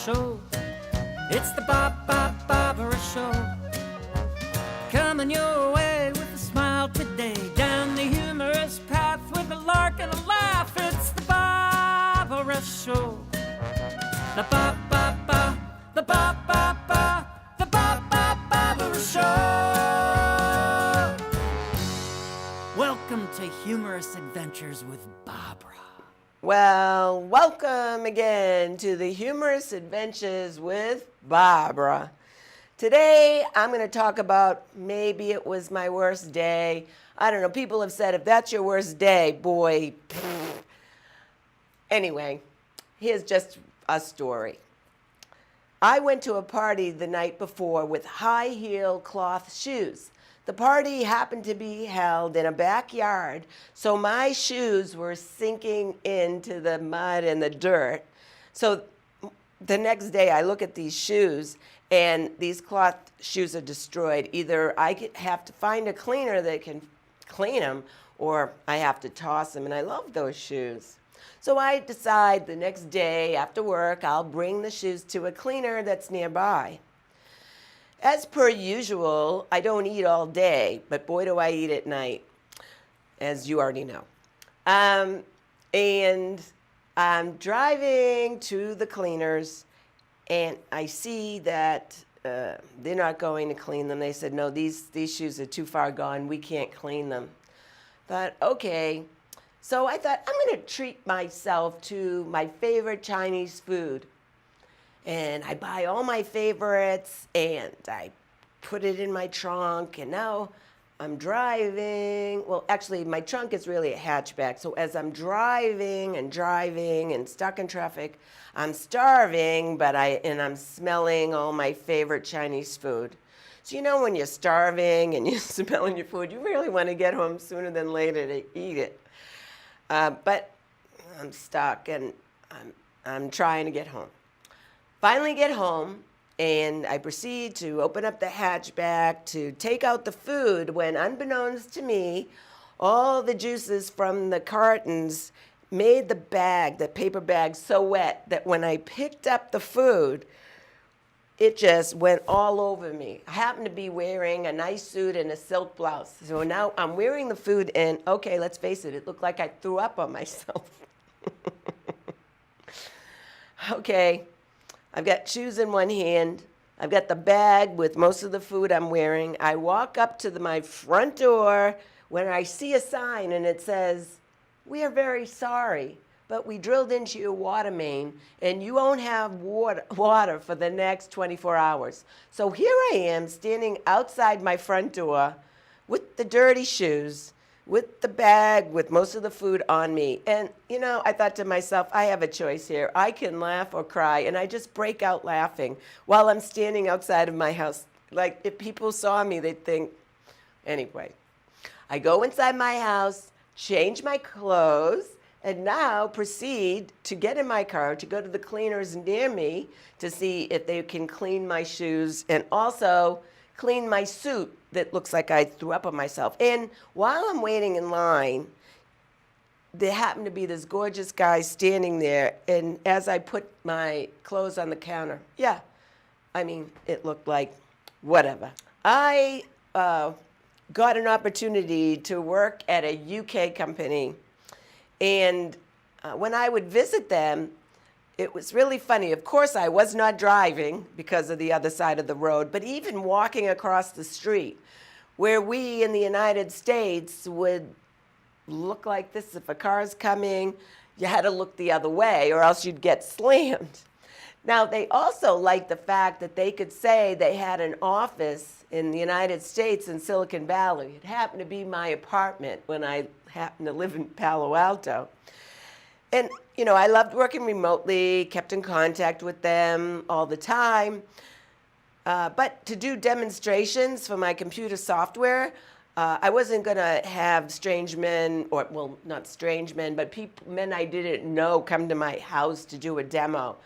Show. It's the Barbara Show. Coming your way with a smile today. Down the humorous path with a lark and a laugh. It's the Barbara Show. The Barbara Show. Welcome to Humorous Adventures with Barbara. Well, welcome again to the Humorous Adventures with Barbara. Today, I'm going to talk about maybe it was my worst day. I don't know. People have said, if that's your worst day, boy. Anyway, here's just a story. I went to a party the night before with high-heel cloth shoes. The party happened to be held in a backyard, so my shoes were sinking into the mud and the dirt. So the next day I look at these shoes, and these cloth shoes are destroyed. Either I have to find a cleaner that can clean them, or I have to toss them, and I love those shoes. So I decide the next day after work, I'll bring the shoes to a cleaner that's nearby. As per usual, I don't eat all day, but boy do I eat at night, as you already know. And I'm driving to the cleaners, and I see that they're not going to clean them. They said, no, these shoes are too far gone. We can't clean them. Thought, okay. So I thought, I'm going to treat myself to my favorite Chinese food. And I buy all my favorites, and I put it in my trunk, and now I'm driving. Well, actually, my trunk is really a hatchback, so as I'm driving and stuck in traffic, I'm starving, and I'm smelling all my favorite Chinese food. So you know when you're starving and you're smelling your food, you really want to get home sooner than later to eat it. But I'm stuck, and I'm trying to get home. Finally get home, and I proceed to open up the hatchback to take out the food when, unbeknownst to me, all the juices from the cartons made the paper bag, so wet that when I picked up the food, it just went all over me. I happened to be wearing a nice suit and a silk blouse. So now I'm wearing the food, and okay, let's face it looked like I threw up on myself. Okay. I've got shoes in one hand. I've got the bag with most of the food I'm wearing. I walk up to my front door when I see a sign, and it says, "We are very sorry, but we drilled into your water main, and you won't have water for the next 24 hours. So here I am standing outside my front door with the dirty shoes, with the bag with most of the food on me. And, you know, I thought to myself, I have a choice here. I can laugh or cry, and I just break out laughing while I'm standing outside of my house. Like, if people saw me, they'd think, anyway. I go inside my house, change my clothes, and now proceed to get in my car to go to the cleaners near me to see if they can clean my shoes and also clean my suit that looks like I threw up on myself. And while I'm waiting in line, there happened to be this gorgeous guy standing there, and as I put my clothes on the counter, it looked like whatever. I got an opportunity to work at a UK company, and when I would visit them, it was really funny. Of course, I was not driving because of the other side of the road, but even walking across the street, where we in the United States would look like this. If a car's coming, you had to look the other way or else you'd get slammed. Now, they also liked the fact that they could say they had an office in the United States in Silicon Valley. It happened to be my apartment when I happened to live in Palo Alto. And, you know, I loved working remotely, kept in contact with them all the time. But to do demonstrations for my computer software, I wasn't going to have strange men, or, well, not strange men, but men I didn't know come to my house to do a demo.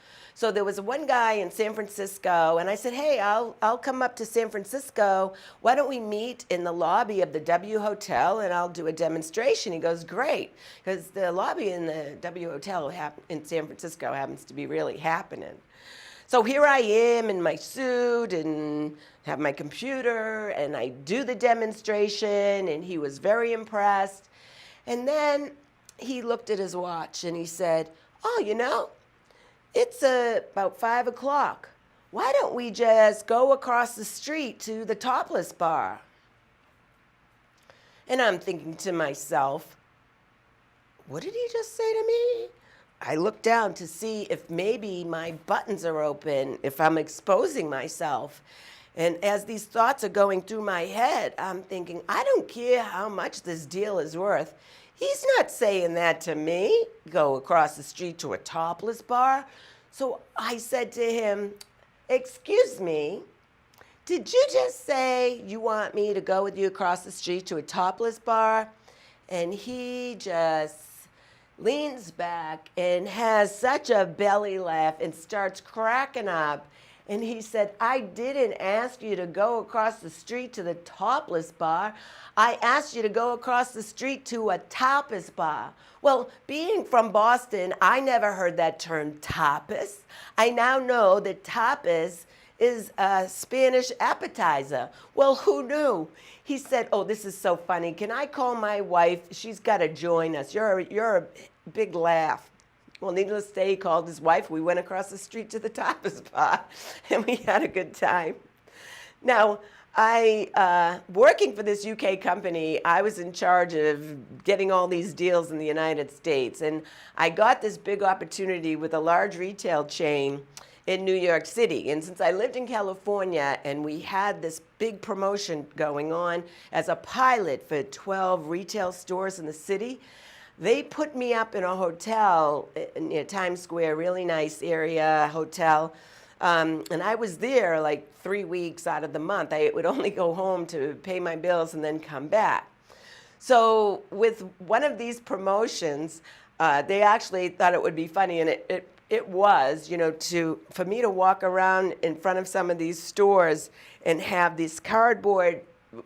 So there was one guy in San Francisco, and I said, hey, I'll come up to San Francisco. Why don't we meet in the lobby of the W Hotel, and I'll do a demonstration? He goes, great, because the lobby in the W Hotel in San Francisco happens to be really happening. So here I am in my suit and have my computer, and I do the demonstration, and he was very impressed. And then he looked at his watch and he said, "Oh, it's about 5 o'clock. Why don't we just go across the street to the Topless Bar?" And I'm thinking to myself, what did he just say to me? I look down to see if maybe my buttons are open, if I'm exposing myself. And as these thoughts are going through my head, I'm thinking, I don't care how much this deal is worth. He's not saying that to me, go across the street to a topless bar. So I said to him, "Excuse me, did you just say you want me to go with you across the street to a topless bar?" And he just leans back and has such a belly laugh and starts cracking up. And he said, "I didn't ask you to go across the street to the topless bar. I asked you to go across the street to a tapas bar." Well, being from Boston, I never heard that term tapas. I now know that tapas is a Spanish appetizer. Well, who knew? He said, "Oh, this is so funny. Can I call my wife? She's got to join us. You're a big laugh." Well, needless to say, he called his wife. We went across the street to the tapas bar, and we had a good time. Now, working for this UK company, I was in charge of getting all these deals in the United States, and I got this big opportunity with a large retail chain in New York City. And since I lived in California and we had this big promotion going on as a pilot for 12 retail stores in the city, they put me up in a hotel near Times Square, really nice area hotel. And I was there like 3 weeks out of the month. I would only go home to pay my bills and then come back. So with one of these promotions, they actually thought it would be funny, and it was, for me to walk around in front of some of these stores and have this cardboard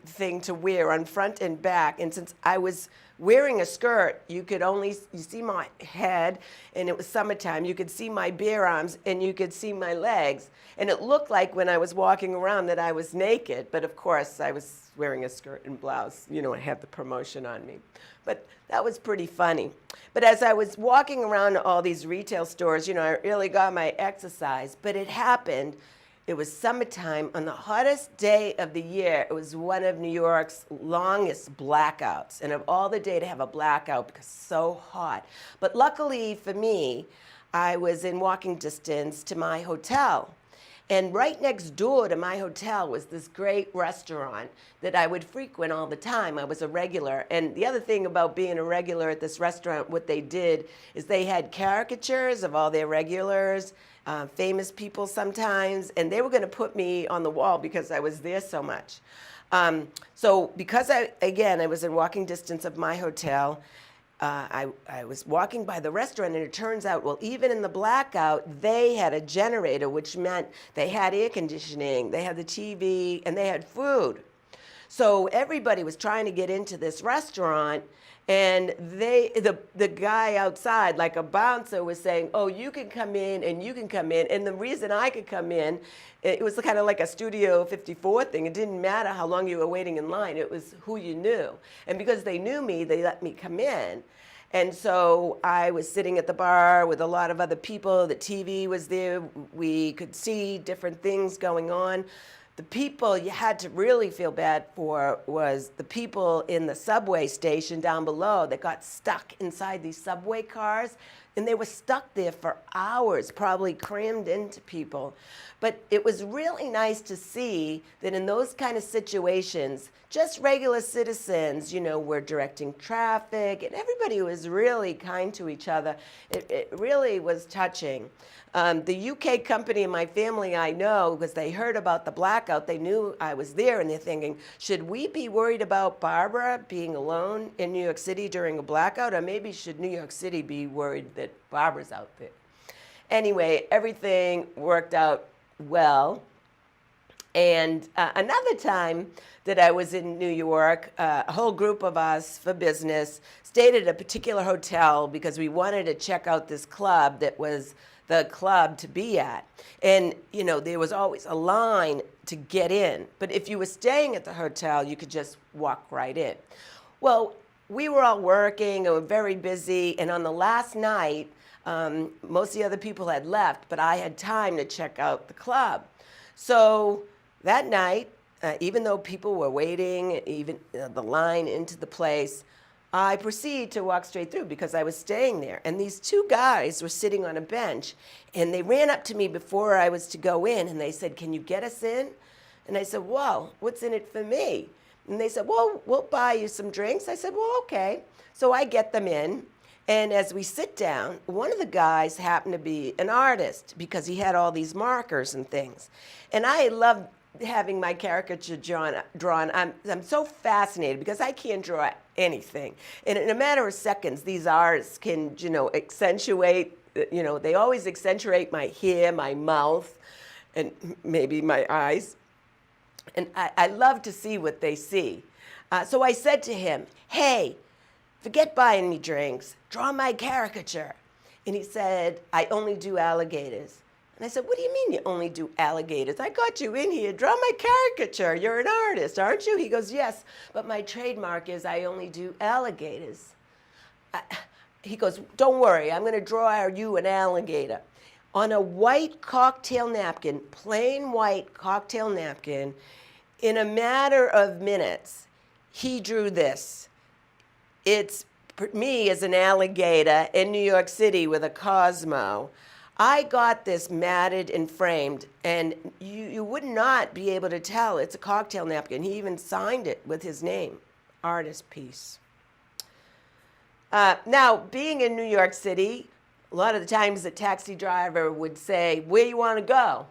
thing to wear on front and back. And since I was wearing a skirt, you see my head, and it was summertime. You could see my bare arms, and you could see my legs. And it looked like when I was walking around that I was naked. But of course, I was wearing a skirt and blouse. I had the promotion on me. But that was pretty funny. But as I was walking around all these retail stores, I really got my exercise. But it happened. It was summertime on the hottest day of the year. It was one of New York's longest blackouts. And of all the day to have a blackout because it's so hot. But luckily for me, I was in walking distance to my hotel. And right next door to my hotel was this great restaurant that I would frequent all the time. I was a regular. And the other thing about being a regular at this restaurant, what they did is they had caricatures of all their regulars, famous people sometimes, and they were going to put me on the wall because I was there so much. So because I was in walking distance of my hotel, I was walking by the restaurant, and it turns out, well, even in the blackout, they had a generator, which meant they had air conditioning, they had the TV, and they had food. So everybody was trying to get into this restaurant, and the guy outside, like a bouncer, was saying, "Oh, you can come in, and you can come in." And the reason I could come in, it was kind of like a Studio 54 thing. It didn't matter how long you were waiting in line. It was who you knew. And because they knew me, they let me come in. And so I was sitting at the bar with a lot of other people. The TV was there. We could see different things going on. The people you had to really feel bad for was the people in the subway station down below that got stuck inside these subway cars. And they were stuck there for hours, probably crammed into people. But it was really nice to see that in those kind of situations, just regular citizens, were directing traffic, and everybody was really kind to each other. It really was touching. The UK company and my family, I know, because they heard about the blackout, they knew I was there, and they're thinking, should we be worried about Barbara being alone in New York City during a blackout, or maybe should New York City be worried that Barbara's out there? Anyway, everything worked out well. And another time that I was in New York, a whole group of us for business stayed at a particular hotel because we wanted to check out this club that was the club to be at. And, there was always a line to get in. But if you were staying at the hotel, you could just walk right in. Well, we were all working and were very busy. And on the last night, most of the other people had left, but I had time to check out the club. So that night, even though people were waiting, even the line into the place, I proceeded to walk straight through because I was staying there. And these two guys were sitting on a bench, and they ran up to me before I was to go in, and they said, "Can you get us in?" And I said, "Well, what's in it for me?" And they said, "Well, we'll buy you some drinks." I said, "Well, okay." So I get them in, and as we sit down, one of the guys happened to be an artist because he had all these markers and things. And I loved having my caricature drawn. I'm so fascinated because I can't draw anything. And in a matter of seconds, these artists can, accentuate, they always accentuate my hair, my mouth, and maybe my eyes. And I love to see what they see. So I said to him, "Hey, forget buying me drinks, draw my caricature." And he said, "I only do alligators." And I said, "What do you mean you only do alligators? I got you in here. Draw my caricature. You're an artist, aren't you?" He goes, "Yes, but my trademark is I only do alligators." He goes, "Don't worry. I'm going to draw you an alligator." On a white cocktail napkin, plain white cocktail napkin, in a matter of minutes, he drew this. It's me as an alligator in New York City with a Cosmo. I got this matted and framed, and you would not be able to tell it's a cocktail napkin. He even signed it with his name, artist piece. Now, being in New York City, a lot of the times the taxi driver would say, "Where you want to go?"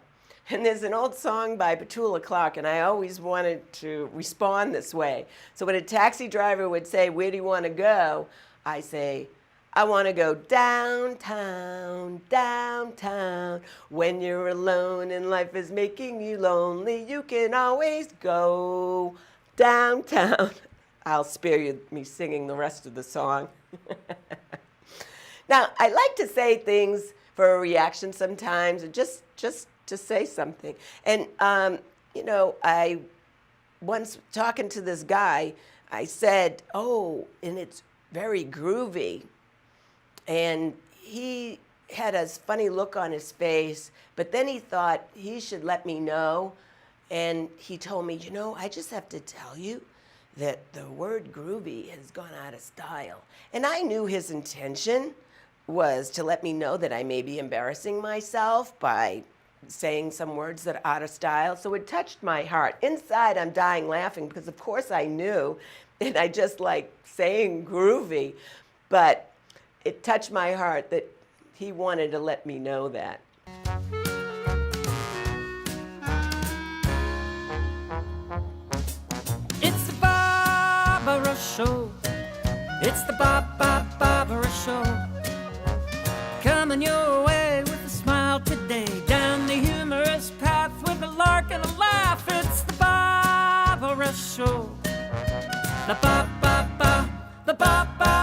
And there's an old song by Petula Clark, and I always wanted to respond this way. So when a taxi driver would say, "Where do you want to go?" I say, "I want to go downtown, downtown. When you're alone and life is making you lonely, you can always go downtown." I'll spare you me singing the rest of the song. Now, I like to say things for a reaction sometimes, and just to say something. And, I once talking to this guy, I said, "Oh, and it's very groovy." And he had a funny look on his face, but then he thought he should let me know. And he told me, "I just have to tell you that the word groovy has gone out of style." And I knew his intention was to let me know that I may be embarrassing myself by saying some words that are out of style. So it touched my heart. Inside, I'm dying laughing because, of course, I knew, and I just like saying groovy. But it touched my heart that he wanted to let me know that. It's the Barbara Show. It's the Barbara Show. Coming your way with a smile today. Down the humorous path with a lark and a laugh. It's the Barbara Show. The Barbara